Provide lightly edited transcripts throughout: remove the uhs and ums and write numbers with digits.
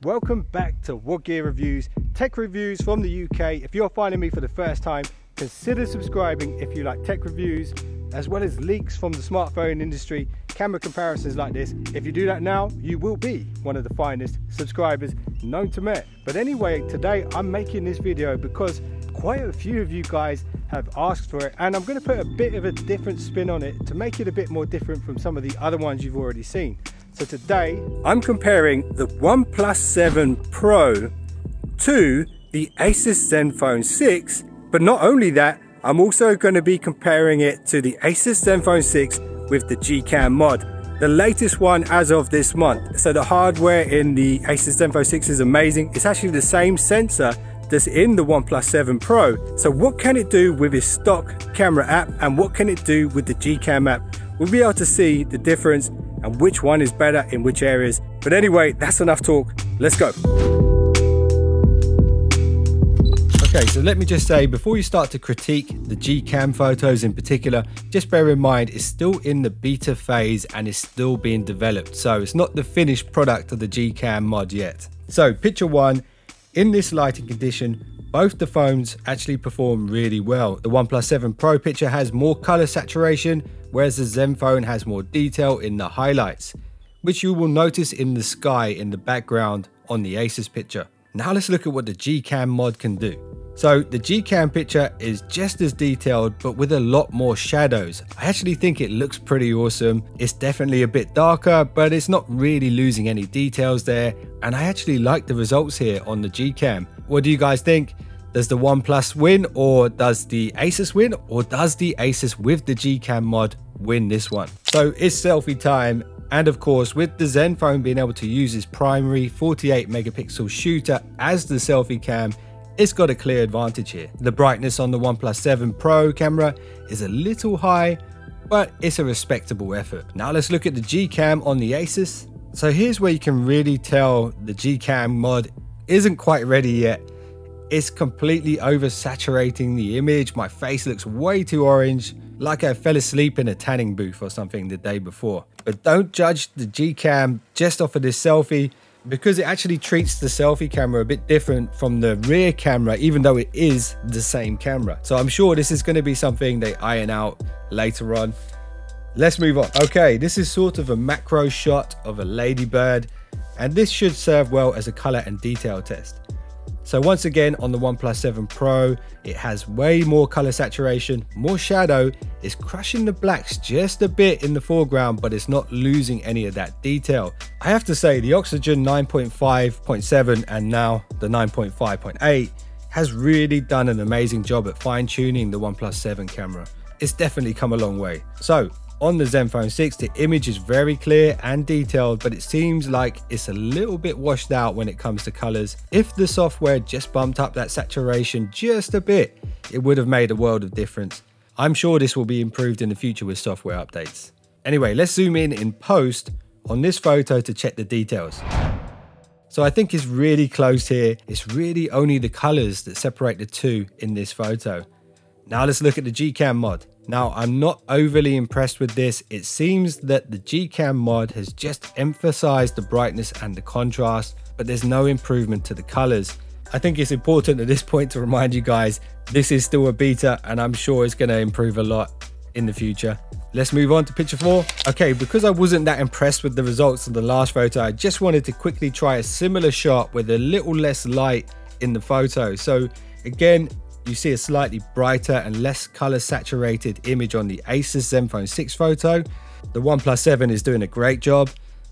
Welcome back to What Gear Reviews, tech reviews from the UK. If you're finding me for the first time, consider subscribing if you like tech reviews, as well as leaks from the smartphone industry, camera comparisons like this. If you do that now, you will be one of the finest subscribers known to man. But anyway, today I'm making this video because quite a few of you guys have asked for it, and I'm going to put a bit of a different spin on it to make it a bit more different from some of the other ones you've already seen. So today I'm comparing the OnePlus 7 Pro to the Asus Zenfone 6, but not only that, I'm also going to be comparing it to the Asus Zenfone 6 with the Gcam mod, the latest one as of this month. So the hardware in the Asus Zenfone 6 is amazing. It's actually the same sensor that's in the OnePlus 7 Pro. So what can it do with its stock camera app, and what can it do with the Gcam app? We'll be able to see the difference and which one is better in which areas. But anyway, that's enough talk. Let's go. Okay, so let me just say, before you start to critique the Gcam photos in particular, just bear in mind it's still in the beta phase and it's still being developed. So it's not the finished product of the Gcam mod yet. So picture one, in this lighting condition, both the phones actually perform really well. The OnePlus 7 Pro picture has more color saturation, whereas the Zenfone has more detail in the highlights, which you will notice in the sky in the background on the Asus picture. Now let's look at what the Gcam mod can do. So the Gcam picture is just as detailed, but with a lot more shadows. I actually think it looks pretty awesome. It's definitely a bit darker, but it's not really losing any details there. And I actually like the results here on the Gcam. What do you guys think? Does the OnePlus win, or does the Asus win, or does the Asus with the Gcam mod win this one? So it's selfie time. And of course, with the Zenfone being able to use its primary 48 megapixel shooter as the selfie cam, it's got a clear advantage here. The brightness on the OnePlus 7 Pro camera is a little high, but it's a respectable effort. Now let's look at the Gcam on the Asus. So here's where you can really tell the Gcam mod isn't quite ready yet. It's completely oversaturating the image. My face looks way too orange, like I fell asleep in a tanning booth or something the day before. But don't judge the Gcam just off of this selfie, because it actually treats the selfie camera a bit different from the rear camera, even though it is the same camera. So I'm sure this is going to be something they iron out later on. Let's move on. Okay, this is sort of a macro shot of a ladybird, and this should serve well as a color and detail test. So once again, on the OnePlus 7 Pro, it has way more color saturation, more shadow. It's crushing the blacks just a bit in the foreground, but it's not losing any of that detail. I have to say, the Oxygen 9.5.7 and now the 9.5.8 has really done an amazing job at fine-tuning the OnePlus 7 camera. It's definitely come a long way. So on the Zenfone 6, the image is very clear and detailed, but it seems like it's a little bit washed out when it comes to colors. If the software just bumped up that saturation just a bit, it would have made a world of difference. I'm sure this will be improved in the future with software updates. Anyway, let's zoom in post on this photo to check the details. So I think it's really close here. It's really only the colors that separate the two in this photo. Now let's look at the Gcam mod. Now, I'm not overly impressed with this. It seems that the Gcam mod has just emphasized the brightness and the contrast, but there's no improvement to the colors. I think it's important at this point to remind you guys, this is still a beta, and I'm sure it's going to improve a lot in the future. Let's move on to picture 4. Okay, because I wasn't that impressed with the results of the last photo, I just wanted to quickly try a similar shot with a little less light in the photo. So again, you see a slightly brighter and less color saturated image on the Asus Zenfone 6 photo. The OnePlus 7 is doing a great job.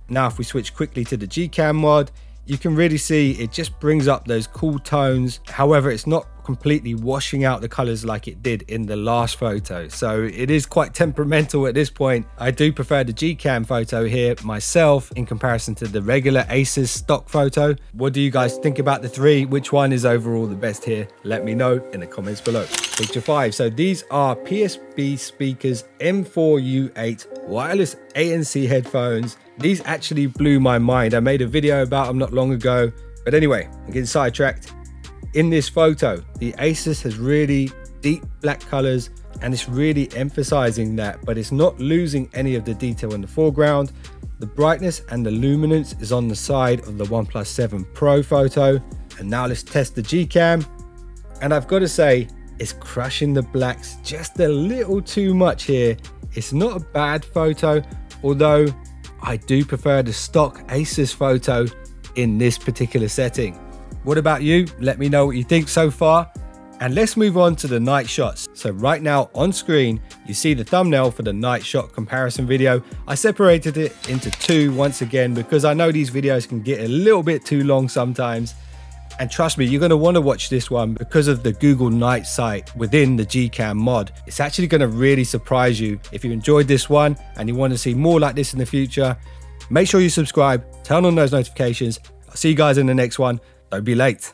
Now if we switch quickly to the Gcam mod, you can really see it just brings up those cool tones. However, it's not completely washing out the colors like it did in the last photo. So it is quite temperamental at this point. I do prefer the Gcam photo here myself in comparison to the regular Asus stock photo. What do you guys think about the three? Which one is overall the best here? Let me know in the comments below. Picture 5. So these are PSB speakers M4U8 wireless ANC headphones. These actually blew my mind. I made a video about them not long ago. But anyway, I'm getting sidetracked. In this photo, the Asus has really deep black colors, and it's really emphasizing that, but it's not losing any of the detail in the foreground. The brightness and the luminance is on the side of the OnePlus 7 Pro photo. And now let's test the Gcam. And I've got to say, it's crushing the blacks just a little too much here. It's not a bad photo, although I do prefer the stock Asus photo in this particular setting. What about you? Let me know what you think so far. And let's move on to the night shots. So right now on screen, you see the thumbnail for the night shot comparison video. I separated it into two once again because I know these videos can get a little bit too long sometimes. And trust me, you're going to want to watch this one because of the Google Night Sight within the Gcam mod. It's actually going to really surprise you. If you enjoyed this one and you want to see more like this in the future, make sure you subscribe, turn on those notifications. I'll see you guys in the next one. Don't be late.